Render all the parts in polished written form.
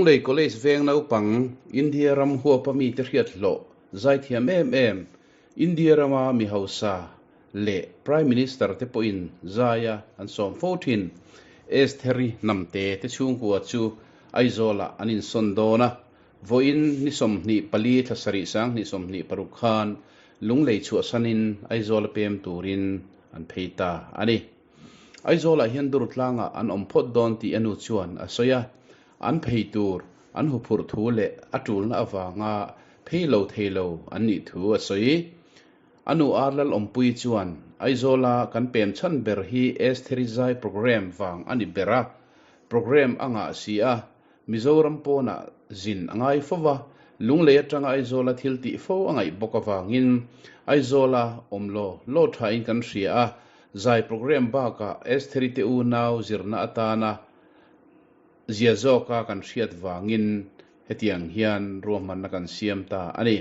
lei college veng nau pang India ram hua pami te riat lo zai thiam em India rama mi hausa le prime minister te po in zaya an som 14 Estheri Hnamte te chhungkua chu Aizawlah anin sondona voin ni som ni pali thasari sang ni som ni parukhan lunglei chu sanin Aizawlah pem turin an pheita ani Aizawlah hian dur tlanga an omphot don ti anu chuan asoya an pheitur an hupur thu le atul na awanga pheilo theilo an ni thu asoi anu arlal ompui chuan Aizawlah kan pem chan ber hi Estheri zai program wang ani bera program anga sia Mizoram pona zin angai fowa lunglei atanga Aizawlah thilti fo angai bokawangin Aizawlah omlo lo thain kan ria zai program ba ka Estheri te u naw zirna atana zia zoka kan riat wangin hetiang hian roman na kan siam ta ani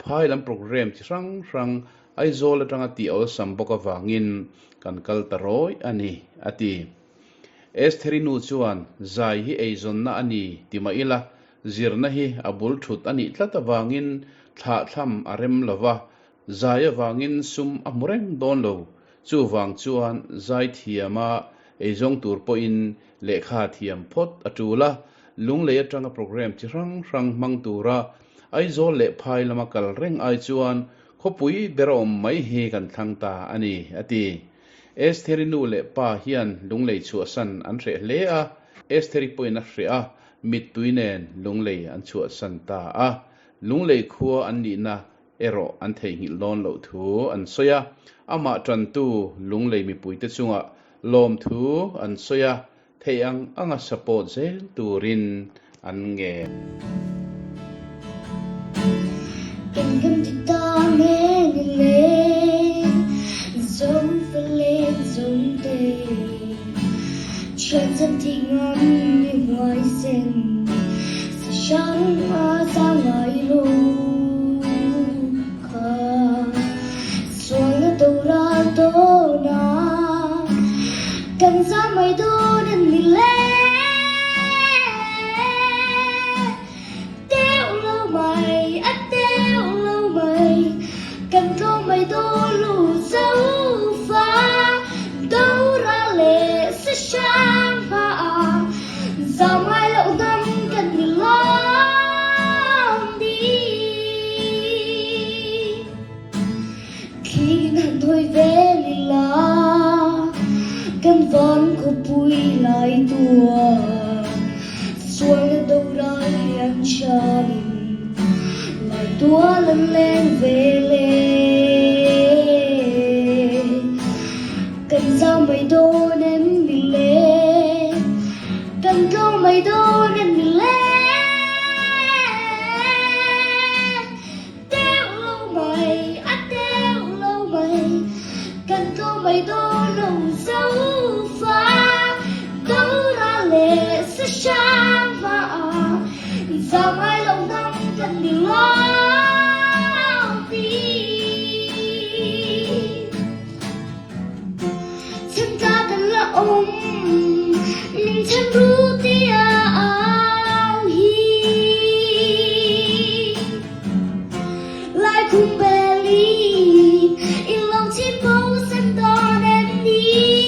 phailam program chi rang Aizawlah tanga ti ol samboka wangin kan kaltaroi ani ati Estheri nu chuan zai hi eizon na ani timaila zirna hi abul thut ani tlata wangin thla thlam arem lova zaya wangin sum amureng don lo chu wang chuan zai thiama eizong tur po in lekha thiam phot atula lunglei atanga program chi rang mang tura Aizawlah le phailama kal reng ai chuan khopui berom mai he kan thangta ani ati Estheri nu le pa hian lunglei chu san an re le a Estheri poina hria mit tuinen lunglei an chu san ta a lunglei khua an ni na ero an thei ngil lon lo thu an soya ama tran tu lunglei mi puite chunga lom thu an soya theiang anga support zel turin an nge Kan ta nghe lên giống phải lên giống tê chuyện dân thì ngắm như ngoài sen sẽ sáng ra ngoài lô xuống là tàu ra tô na cần ra mày đô đến đi lên cần có mày đô lù dấu pha đâu ra lệ sẽ sáng pha giờ mai lậu năm cần đi lắm đi khi nàng thôi về lì la cần vón cô bùi lại tua xuôi lên đâu ra liền chân lại tua lên về cần sao mày đô nên bị lệ cần câu mày đô nên bị lệ đeo lâu mày đeo lâu mày cần câu mày đô lâu dấu pha đâu ra lệ sẽ sáng và sao mai lâu năm cần đi lo mình chẳngรู้ที่เอาฮีลายคุมเบลีอีลองที่โบสันตอนนี้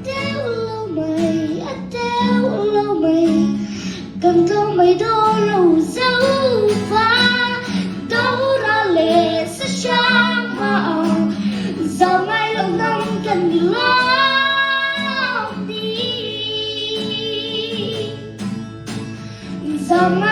เดวเราไม่เดวเราไม่กันก็ไม่โดนเราเจ้าฟ้าgiờ mai lâu năm cần đi lắm đi giờ mai